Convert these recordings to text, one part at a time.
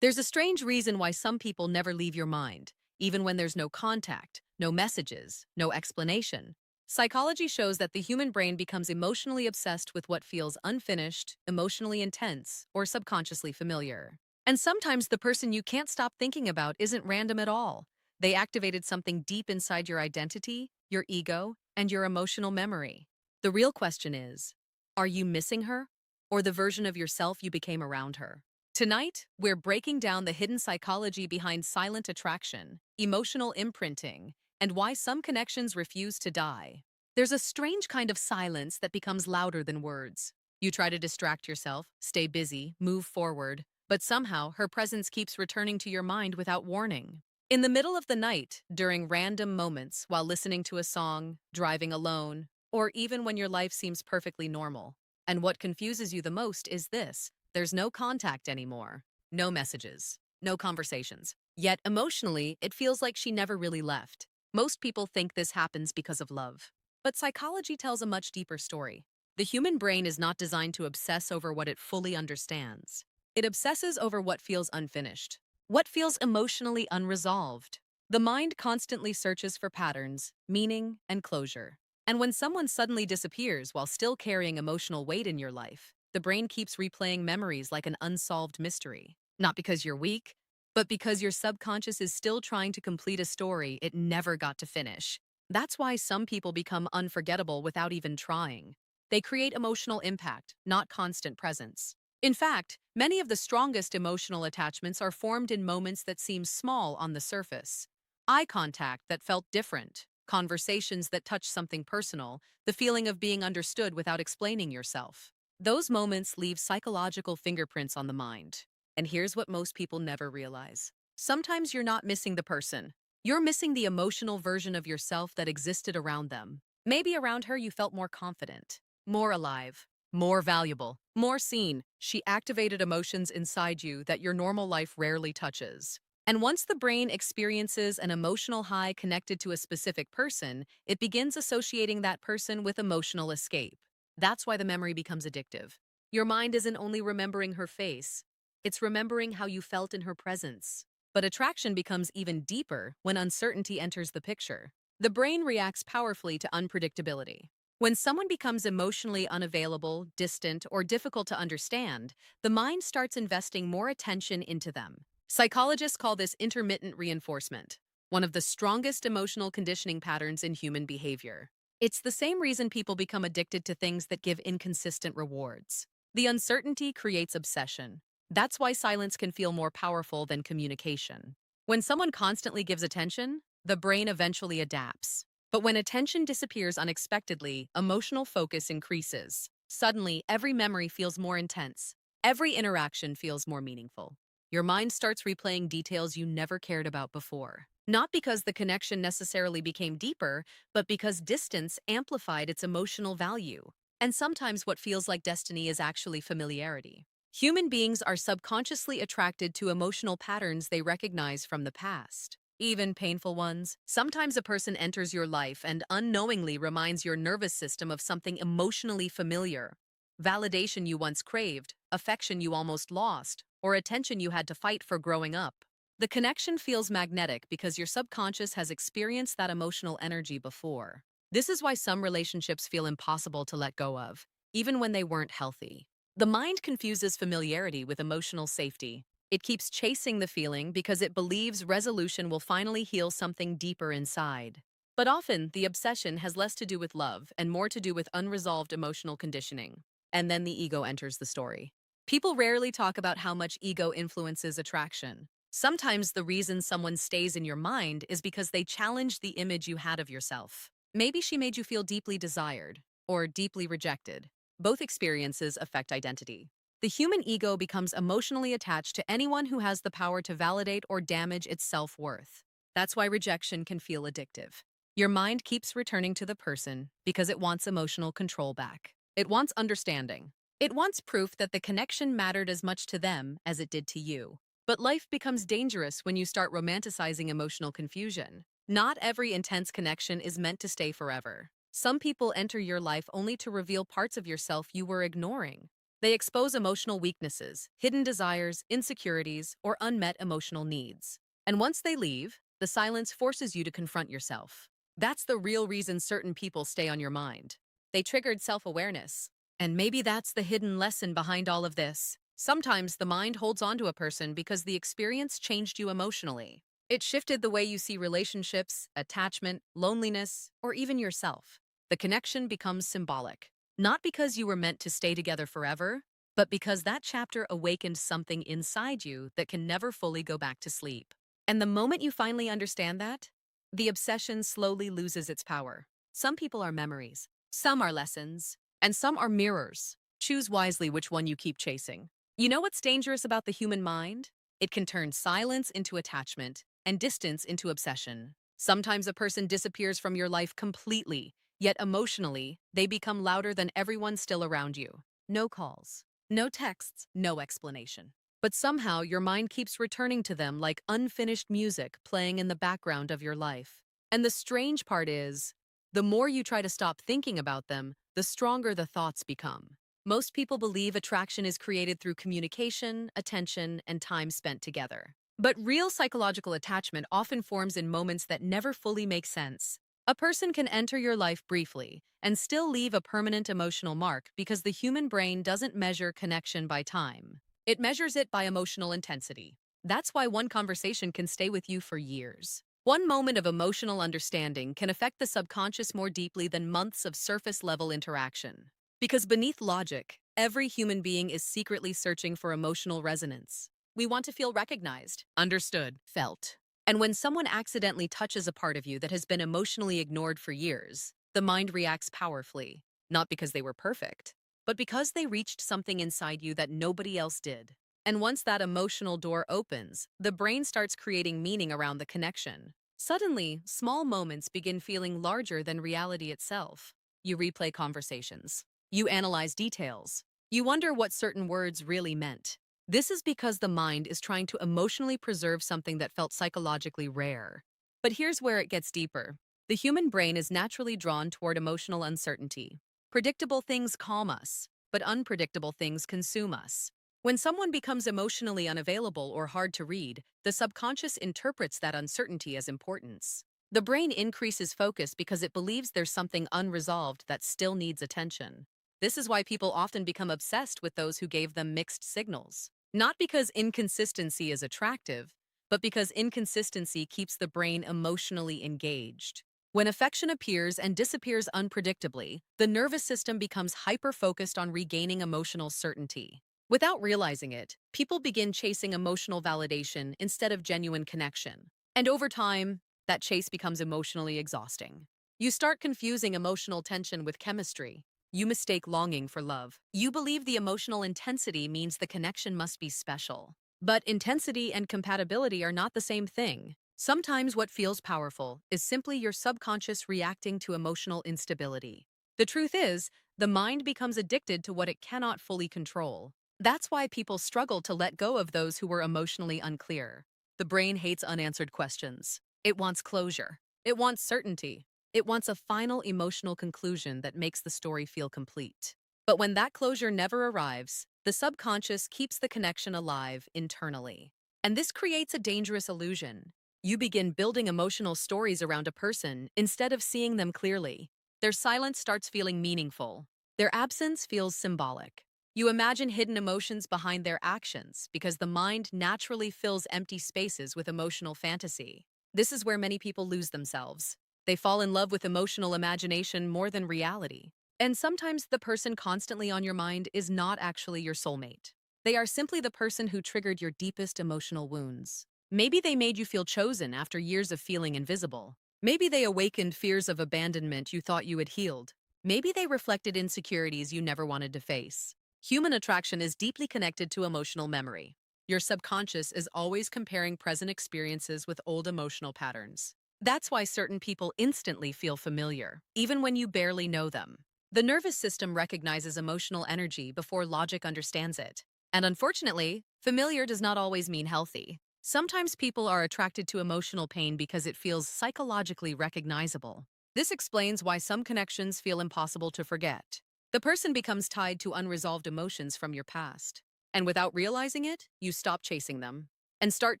There's a strange reason why some people never leave your mind, even when there's no contact, no messages, no explanation. Psychology shows that the human brain becomes emotionally obsessed with what feels unfinished, emotionally intense, or subconsciously familiar. And sometimes the person you can't stop thinking about isn't random at all. They activated something deep inside your identity, your ego, and your emotional memory. The real question is, are you missing her? Or the version of yourself you became around her? Tonight, we're breaking down the hidden psychology behind silent attraction, emotional imprinting, and why some connections refuse to die. There's a strange kind of silence that becomes louder than words. You try to distract yourself, stay busy, move forward, but somehow her presence keeps returning to your mind without warning. In the middle of the night, during random moments, while listening to a song, driving alone, or even when your life seems perfectly normal. And what confuses you the most is this: there's no contact anymore, no messages, no conversations. Yet emotionally, it feels like she never really left. Most people think this happens because of love. But psychology tells a much deeper story. The human brain is not designed to obsess over what it fully understands. It obsesses over what feels unfinished, what feels emotionally unresolved. The mind constantly searches for patterns, meaning, and closure. And when someone suddenly disappears while still carrying emotional weight in your life, the brain keeps replaying memories like an unsolved mystery. Not because you're weak, but because your subconscious is still trying to complete a story it never got to finish. That's why some people become unforgettable without even trying. They create emotional impact, not constant presence. In fact, many of the strongest emotional attachments are formed in moments that seem small on the surface. Eye contact that felt different, conversations that touched something personal, the feeling of being understood without explaining yourself. Those moments leave psychological fingerprints on the mind. And here's what most people never realize. Sometimes you're not missing the person. You're missing the emotional version of yourself that existed around them. Maybe around her you felt more confident, more alive, more valuable, more seen. She activated emotions inside you that your normal life rarely touches. And once the brain experiences an emotional high connected to a specific person, it begins associating that person with emotional escape. That's why the memory becomes addictive. Your mind isn't only remembering her face, it's remembering how you felt in her presence. But attraction becomes even deeper when uncertainty enters the picture. The brain reacts powerfully to unpredictability. When someone becomes emotionally unavailable, distant, or difficult to understand, the mind starts investing more attention into them. Psychologists call this intermittent reinforcement, one of the strongest emotional conditioning patterns in human behavior. It's the same reason people become addicted to things that give inconsistent rewards. The uncertainty creates obsession. That's why silence can feel more powerful than communication. When someone constantly gives attention, the brain eventually adapts. But when attention disappears unexpectedly, emotional focus increases. Suddenly, every memory feels more intense. Every interaction feels more meaningful. Your mind starts replaying details you never cared about before. Not because the connection necessarily became deeper, but because distance amplified its emotional value. And sometimes what feels like destiny is actually familiarity. Human beings are subconsciously attracted to emotional patterns they recognize from the past, even painful ones. Sometimes a person enters your life and unknowingly reminds your nervous system of something emotionally familiar. Validation you once craved, affection you almost lost, or attention you had to fight for growing up. The connection feels magnetic because your subconscious has experienced that emotional energy before. This is why some relationships feel impossible to let go of, even when they weren't healthy. The mind confuses familiarity with emotional safety. It keeps chasing the feeling because it believes resolution will finally heal something deeper inside. But often, the obsession has less to do with love and more to do with unresolved emotional conditioning. And then the ego enters the story. People rarely talk about how much ego influences attraction. Sometimes the reason someone stays in your mind is because they challenge the image you had of yourself. Maybe she made you feel deeply desired or deeply rejected. Both experiences affect identity. The human ego becomes emotionally attached to anyone who has the power to validate or damage its self-worth. That's why rejection can feel addictive. Your mind keeps returning to the person because it wants emotional control back. It wants understanding. It wants proof that the connection mattered as much to them as it did to you. But life becomes dangerous when you start romanticizing emotional confusion. Not every intense connection is meant to stay forever. Some people enter your life only to reveal parts of yourself you were ignoring. They expose emotional weaknesses, hidden desires, insecurities, or unmet emotional needs. And once they leave, the silence forces you to confront yourself. That's the real reason certain people stay on your mind. They triggered self-awareness. And maybe that's the hidden lesson behind all of this. Sometimes the mind holds on to a person because the experience changed you emotionally. It shifted the way you see relationships, attachment, loneliness, or even yourself. The connection becomes symbolic. Not because you were meant to stay together forever, but because that chapter awakened something inside you that can never fully go back to sleep. And the moment you finally understand that, the obsession slowly loses its power. Some people are memories, some are lessons, and some are mirrors. Choose wisely which one you keep chasing. You know what's dangerous about the human mind? It can turn silence into attachment and distance into obsession. Sometimes a person disappears from your life completely, yet emotionally, they become louder than everyone still around you. No calls, no texts, no explanation. But somehow your mind keeps returning to them like unfinished music playing in the background of your life. And the strange part is, the more you try to stop thinking about them, the stronger the thoughts become. Most people believe attraction is created through communication, attention, and time spent together. But real psychological attachment often forms in moments that never fully make sense. A person can enter your life briefly and still leave a permanent emotional mark because the human brain doesn't measure connection by time. It measures it by emotional intensity. That's why one conversation can stay with you for years. One moment of emotional understanding can affect the subconscious more deeply than months of surface-level interaction. Because beneath logic, every human being is secretly searching for emotional resonance. We want to feel recognized, understood, felt. And when someone accidentally touches a part of you that has been emotionally ignored for years, the mind reacts powerfully, not because they were perfect, but because they reached something inside you that nobody else did. And once that emotional door opens, the brain starts creating meaning around the connection. Suddenly, small moments begin feeling larger than reality itself. You replay conversations. You analyze details. You wonder what certain words really meant. This is because the mind is trying to emotionally preserve something that felt psychologically rare. But here's where it gets deeper. The human brain is naturally drawn toward emotional uncertainty. Predictable things calm us, but unpredictable things consume us. When someone becomes emotionally unavailable or hard to read, the subconscious interprets that uncertainty as importance. The brain increases focus because it believes there's something unresolved that still needs attention. This is why people often become obsessed with those who gave them mixed signals. Not because inconsistency is attractive, but because inconsistency keeps the brain emotionally engaged. When affection appears and disappears unpredictably, the nervous system becomes hyper-focused on regaining emotional certainty. Without realizing it, people begin chasing emotional validation instead of genuine connection. And over time, that chase becomes emotionally exhausting. You start confusing emotional tension with chemistry. You mistake longing for love. You believe the emotional intensity means the connection must be special. But intensity and compatibility are not the same thing. Sometimes what feels powerful is simply your subconscious reacting to emotional instability. The truth is, the mind becomes addicted to what it cannot fully control. That's why people struggle to let go of those who were emotionally unclear. The brain hates unanswered questions. It wants closure. It wants certainty. It wants a final emotional conclusion that makes the story feel complete. But when that closure never arrives, the subconscious keeps the connection alive internally. And this creates a dangerous illusion. You begin building emotional stories around a person instead of seeing them clearly. Their silence starts feeling meaningful. Their absence feels symbolic. You imagine hidden emotions behind their actions because the mind naturally fills empty spaces with emotional fantasy. This is where many people lose themselves. They fall in love with emotional imagination more than reality. And sometimes the person constantly on your mind is not actually your soulmate. They are simply the person who triggered your deepest emotional wounds. Maybe they made you feel chosen after years of feeling invisible. Maybe they awakened fears of abandonment you thought you had healed. Maybe they reflected insecurities you never wanted to face. Human attraction is deeply connected to emotional memory. Your subconscious is always comparing present experiences with old emotional patterns. That's why certain people instantly feel familiar, even when you barely know them. The nervous system recognizes emotional energy before logic understands it. And unfortunately, familiar does not always mean healthy. Sometimes people are attracted to emotional pain because it feels psychologically recognizable. This explains why some connections feel impossible to forget. The person becomes tied to unresolved emotions from your past. And without realizing it, you stop chasing them and start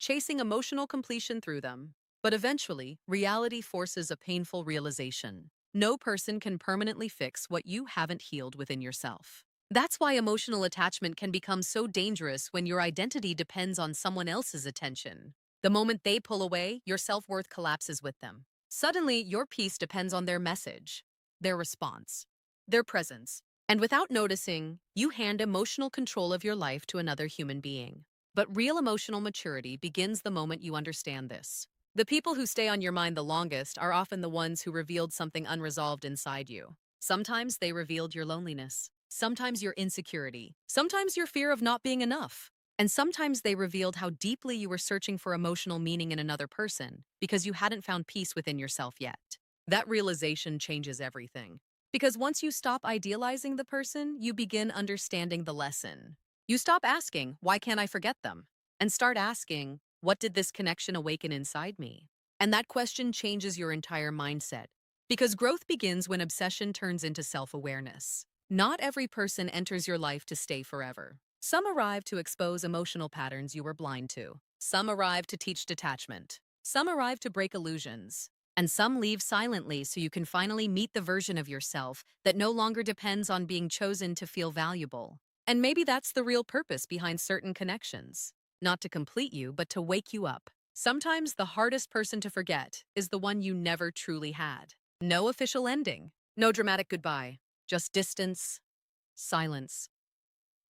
chasing emotional completion through them. But eventually, reality forces a painful realization. No person can permanently fix what you haven't healed within yourself. That's why emotional attachment can become so dangerous when your identity depends on someone else's attention. The moment they pull away, your self worth collapses with them. Suddenly, your peace depends on their message, their response, their presence. And without noticing, you hand emotional control of your life to another human being. But real emotional maturity begins the moment you understand this. The people who stay on your mind the longest are often the ones who revealed something unresolved inside you. Sometimes they revealed your loneliness, sometimes your insecurity, sometimes your fear of not being enough. And sometimes they revealed how deeply you were searching for emotional meaning in another person because you hadn't found peace within yourself yet. That realization changes everything. Because once you stop idealizing the person, you begin understanding the lesson. You stop asking, why can't I forget them? And start asking, what did this connection awaken inside me? And that question changes your entire mindset. Because growth begins when obsession turns into self awareness. Not every person enters your life to stay forever. Some arrive to expose emotional patterns you were blind to. Some arrive to teach detachment. Some arrive to break illusions. And some leave silently so you can finally meet the version of yourself that no longer depends on being chosen to feel valuable. And maybe that's the real purpose behind certain connections. Not to complete you, but to wake you up. Sometimes the hardest person to forget is the one you never truly had. No official ending, no dramatic goodbye, just distance, silence,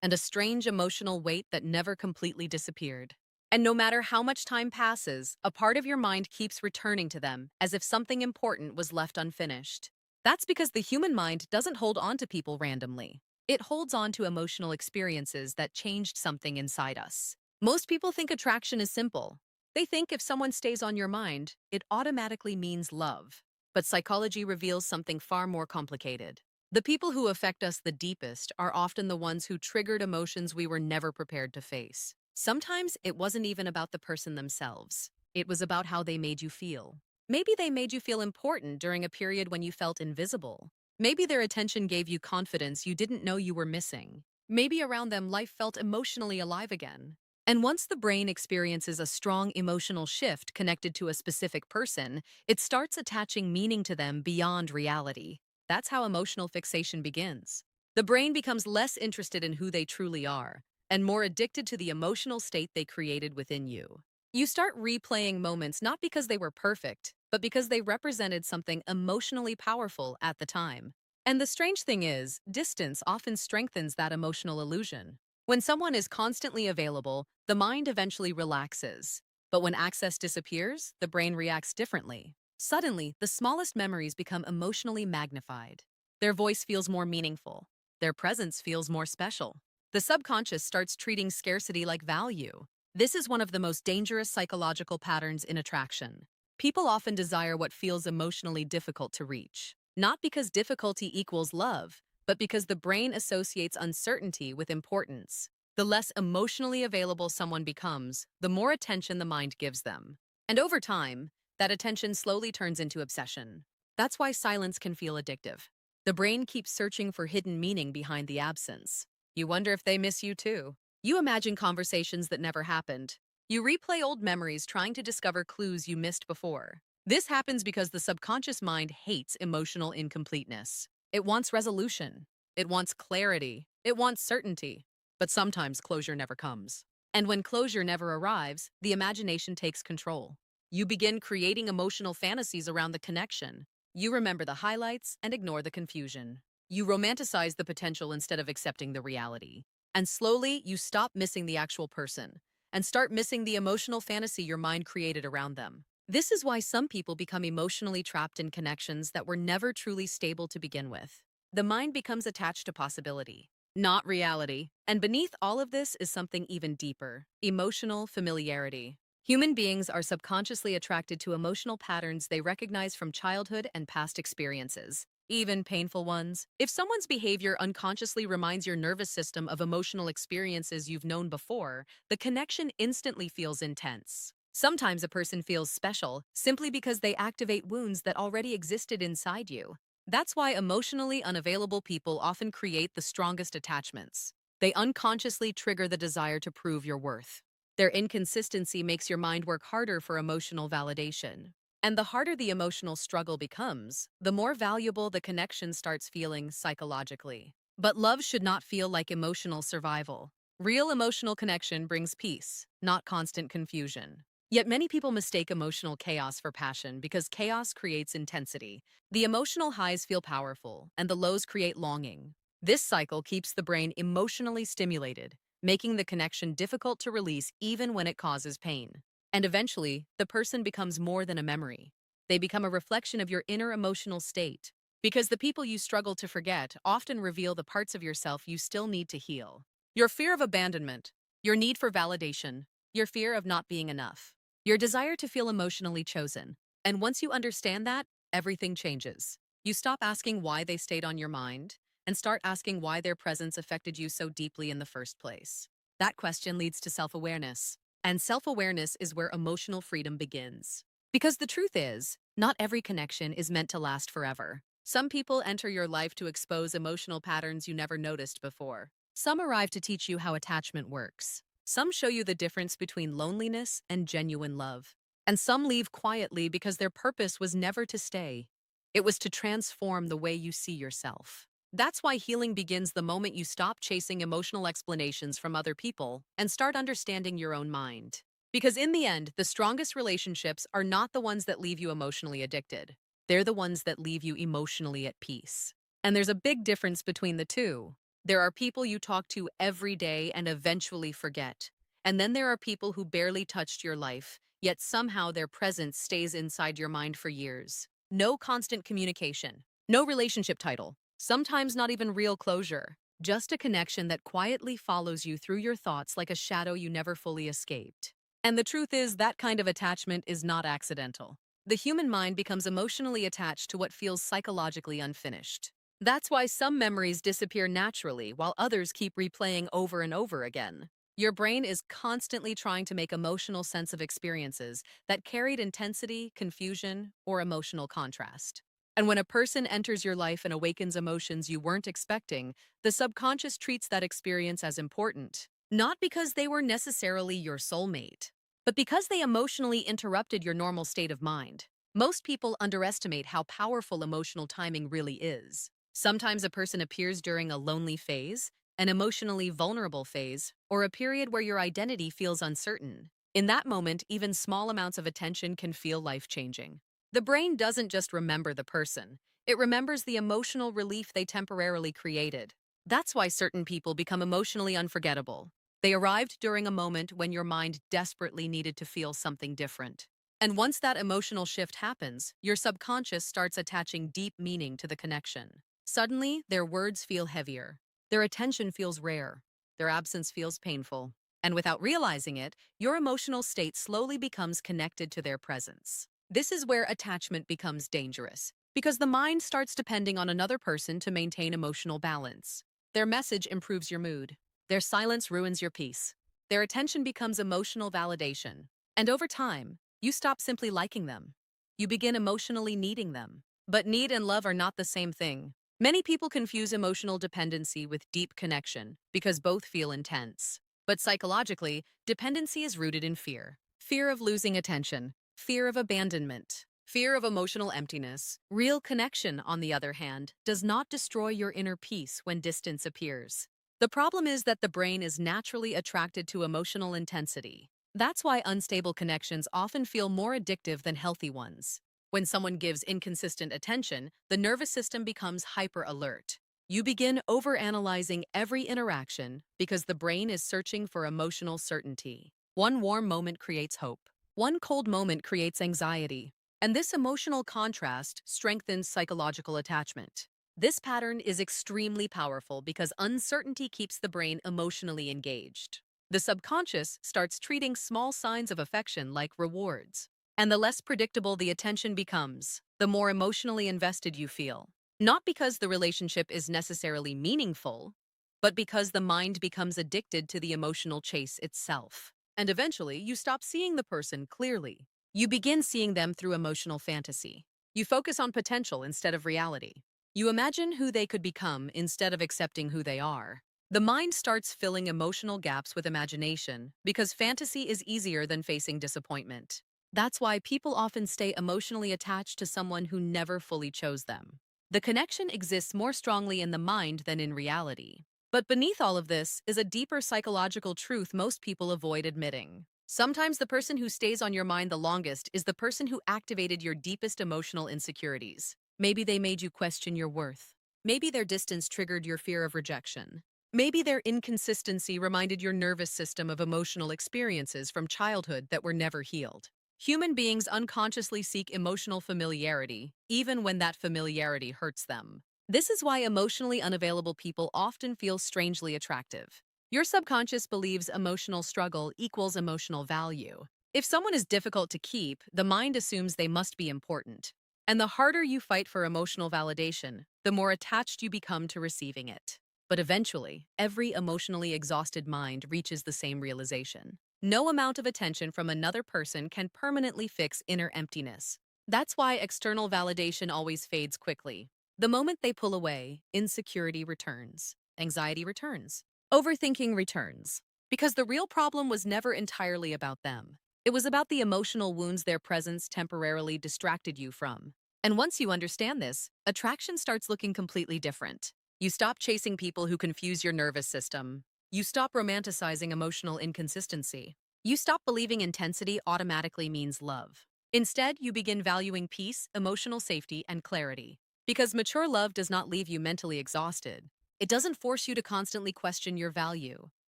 and a strange emotional weight that never completely disappeared. And no matter how much time passes, a part of your mind keeps returning to them as if something important was left unfinished. That's because the human mind doesn't hold on to people randomly. It holds on to emotional experiences that changed something inside us. Most people think attraction is simple. They think if someone stays on your mind, it automatically means love. But psychology reveals something far more complicated. The people who affect us the deepest are often the ones who triggered emotions we were never prepared to face. Sometimes it wasn't even about the person themselves. It was about how they made you feel. Maybe they made you feel important during a period when you felt invisible. Maybe their attention gave you confidence you didn't know you were missing. Maybe around them life felt emotionally alive again. And once the brain experiences a strong emotional shift connected to a specific person, it starts attaching meaning to them beyond reality. That's how emotional fixation begins. The brain becomes less interested in who they truly are and more addicted to the emotional state they created within you. You start replaying moments not because they were perfect, but because they represented something emotionally powerful at the time. And the strange thing is, distance often strengthens that emotional illusion. When someone is constantly available, the mind eventually relaxes. But when access disappears, the brain reacts differently. Suddenly, the smallest memories become emotionally magnified. Their voice feels more meaningful. Their presence feels more special. The subconscious starts treating scarcity like value. This is one of the most dangerous psychological patterns in attraction. People often desire what feels emotionally difficult to reach. Not because difficulty equals love, but because the brain associates uncertainty with importance. The less emotionally available someone becomes, the more attention the mind gives them. And over time, that attention slowly turns into obsession. That's why silence can feel addictive. The brain keeps searching for hidden meaning behind the absence. You wonder if they miss you too. You imagine conversations that never happened. You replay old memories trying to discover clues you missed before. This happens because the subconscious mind hates emotional incompleteness. It wants resolution. It wants clarity. It wants certainty. But sometimes closure never comes. And when closure never arrives, the imagination takes control. You begin creating emotional fantasies around the connection. You remember the highlights and ignore the confusion. You romanticize the potential instead of accepting the reality. And slowly, you stop missing the actual person and start missing the emotional fantasy your mind created around them. This is why some people become emotionally trapped in connections that were never truly stable to begin with. The mind becomes attached to possibility, not reality. And beneath all of this is something even deeper: emotional familiarity. Human beings are subconsciously attracted to emotional patterns they recognize from childhood and past experiences, even painful ones. If someone's behavior unconsciously reminds your nervous system of emotional experiences you've known before, the connection instantly feels intense. Sometimes a person feels special simply because they activate wounds that already existed inside you. That's why emotionally unavailable people often create the strongest attachments. They unconsciously trigger the desire to prove your worth. Their inconsistency makes your mind work harder for emotional validation. And the harder the emotional struggle becomes, the more valuable the connection starts feeling psychologically. But love should not feel like emotional survival. Real emotional connection brings peace, not constant confusion. Yet many people mistake emotional chaos for passion because chaos creates intensity. The emotional highs feel powerful, and the lows create longing. This cycle keeps the brain emotionally stimulated, making the connection difficult to release even when it causes pain. And eventually, the person becomes more than a memory. They become a reflection of your inner emotional state. Because the people you struggle to forget often reveal the parts of yourself you still need to heal. Your fear of abandonment, your need for validation, your fear of not being enough, your desire to feel emotionally chosen. And once you understand that, everything changes. You stop asking why they stayed on your mind and start asking why their presence affected you so deeply in the first place. That question leads to self-awareness. And self-awareness is where emotional freedom begins. Because the truth is, not every connection is meant to last forever. Some people enter your life to expose emotional patterns you never noticed before. Some arrive to teach you how attachment works. Some show you the difference between loneliness and genuine love. And some leave quietly because their purpose was never to stay. It was to transform the way you see yourself. That's why healing begins the moment you stop chasing emotional explanations from other people and start understanding your own mind. Because in the end, the strongest relationships are not the ones that leave you emotionally addicted. They're the ones that leave you emotionally at peace. And there's a big difference between the two. There are people you talk to every day and eventually forget. And then there are people who barely touched your life, yet somehow their presence stays inside your mind for years. No constant communication, no relationship title, sometimes not even real closure. Just a connection that quietly follows you through your thoughts like a shadow you never fully escaped. And the truth is, that kind of attachment is not accidental. The human mind becomes emotionally attached to what feels psychologically unfinished. That's why some memories disappear naturally while others keep replaying over and over again. Your brain is constantly trying to make emotional sense of experiences that carried intensity, confusion, or emotional contrast. And when a person enters your life and awakens emotions you weren't expecting, the subconscious treats that experience as important. Not because they were necessarily your soulmate, but because they emotionally interrupted your normal state of mind. Most people underestimate how powerful emotional timing really is. Sometimes a person appears during a lonely phase, an emotionally vulnerable phase, or a period where your identity feels uncertain. In that moment, even small amounts of attention can feel life-changing. The brain doesn't just remember the person, it remembers the emotional relief they temporarily created. That's why certain people become emotionally unforgettable. They arrived during a moment when your mind desperately needed to feel something different. And once that emotional shift happens, your subconscious starts attaching deep meaning to the connection. Suddenly, their words feel heavier. Their attention feels rare. Their absence feels painful. And without realizing it, your emotional state slowly becomes connected to their presence. This is where attachment becomes dangerous, because the mind starts depending on another person to maintain emotional balance. Their message improves your mood. Their silence ruins your peace. Their attention becomes emotional validation. And over time, you stop simply liking them. You begin emotionally needing them. But need and love are not the same thing. Many people confuse emotional dependency with deep connection because both feel intense. But psychologically, dependency is rooted in fear. Fear of losing attention, fear of abandonment, fear of emotional emptiness. Real connection, on the other hand, does not destroy your inner peace when distance appears. The problem is that the brain is naturally attracted to emotional intensity. That's why unstable connections often feel more addictive than healthy ones. When someone gives inconsistent attention, the nervous system becomes hyper-alert. You begin overanalyzing every interaction because the brain is searching for emotional certainty. One warm moment creates hope. One cold moment creates anxiety. And this emotional contrast strengthens psychological attachment. This pattern is extremely powerful because uncertainty keeps the brain emotionally engaged. The subconscious starts treating small signs of affection like rewards. And the less predictable the attention becomes, the more emotionally invested you feel. Not because the relationship is necessarily meaningful, but because the mind becomes addicted to the emotional chase itself. And eventually, you stop seeing the person clearly. You begin seeing them through emotional fantasy. You focus on potential instead of reality. You imagine who they could become instead of accepting who they are. The mind starts filling emotional gaps with imagination because fantasy is easier than facing disappointment. That's why people often stay emotionally attached to someone who never fully chose them. The connection exists more strongly in the mind than in reality. But beneath all of this is a deeper psychological truth most people avoid admitting. Sometimes the person who stays on your mind the longest is the person who activated your deepest emotional insecurities. Maybe they made you question your worth. Maybe their distance triggered your fear of rejection. Maybe their inconsistency reminded your nervous system of emotional experiences from childhood that were never healed. Human beings unconsciously seek emotional familiarity, even when that familiarity hurts them. This is why emotionally unavailable people often feel strangely attractive. Your subconscious believes emotional struggle equals emotional value. If someone is difficult to keep, the mind assumes they must be important. And the harder you fight for emotional validation, the more attached you become to receiving it. But eventually, every emotionally exhausted mind reaches the same realization. No amount of attention from another person can permanently fix inner emptiness. That's why external validation always fades quickly. The moment they pull away, insecurity returns, anxiety returns, overthinking returns. Because the real problem was never entirely about them. It was about the emotional wounds their presence temporarily distracted you from. And once you understand this, attraction starts looking completely different. You stop chasing people who confuse your nervous system. You stop romanticizing emotional inconsistency. You stop believing intensity automatically means love. Instead, you begin valuing peace, emotional safety, and clarity. Because mature love does not leave you mentally exhausted. It doesn't force you to constantly question your value.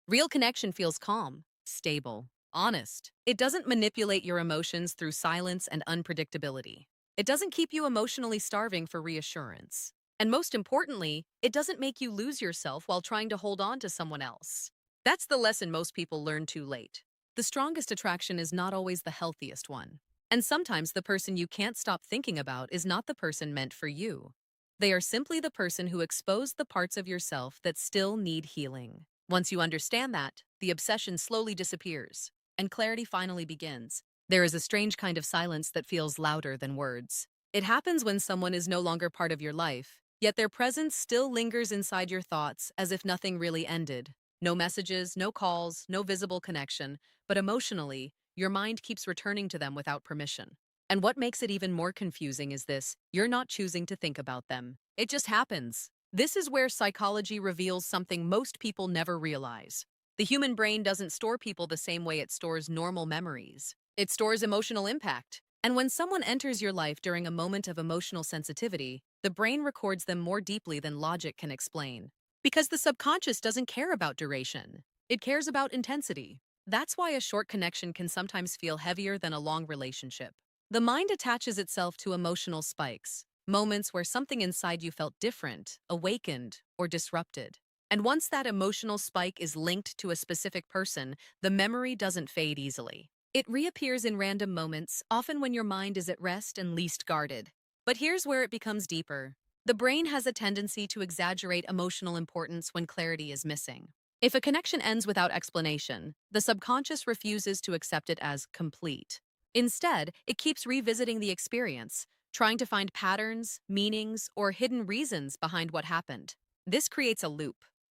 Real connection feels calm, stable, honest. It doesn't manipulate your emotions through silence and unpredictability. It doesn't keep you emotionally starving for reassurance. And most importantly, it doesn't make you lose yourself while trying to hold on to someone else. That's the lesson most people learn too late. The strongest attraction is not always the healthiest one. And sometimes the person you can't stop thinking about is not the person meant for you. They are simply the person who exposed the parts of yourself that still need healing. Once you understand that, the obsession slowly disappears, and clarity finally begins. There is a strange kind of silence that feels louder than words. It happens when someone is no longer part of your life, yet their presence still lingers inside your thoughts as if nothing really ended. No messages, no calls, no visible connection, but emotionally, your mind keeps returning to them without permission. And what makes it even more confusing is this: you're not choosing to think about them. It just happens. This is where psychology reveals something most people never realize. The human brain doesn't store people the same way it stores normal memories. It stores emotional impact. And when someone enters your life during a moment of emotional sensitivity, the brain records them more deeply than logic can explain. Because the subconscious doesn't care about duration, it cares about intensity. That's why a short connection can sometimes feel heavier than a long relationship. The mind attaches itself to emotional spikes, moments where something inside you felt different, awakened, or disrupted. And once that emotional spike is linked to a specific person, the memory doesn't fade easily. It reappears in random moments, often when your mind is at rest and least guarded. But here's where it becomes deeper. The brain has a tendency to exaggerate emotional importance when clarity is missing. If a connection ends without explanation, the subconscious refuses to accept it as complete. Instead, it keeps revisiting the experience, trying to find patterns, meanings, or hidden reasons behind what happened. This creates a loop.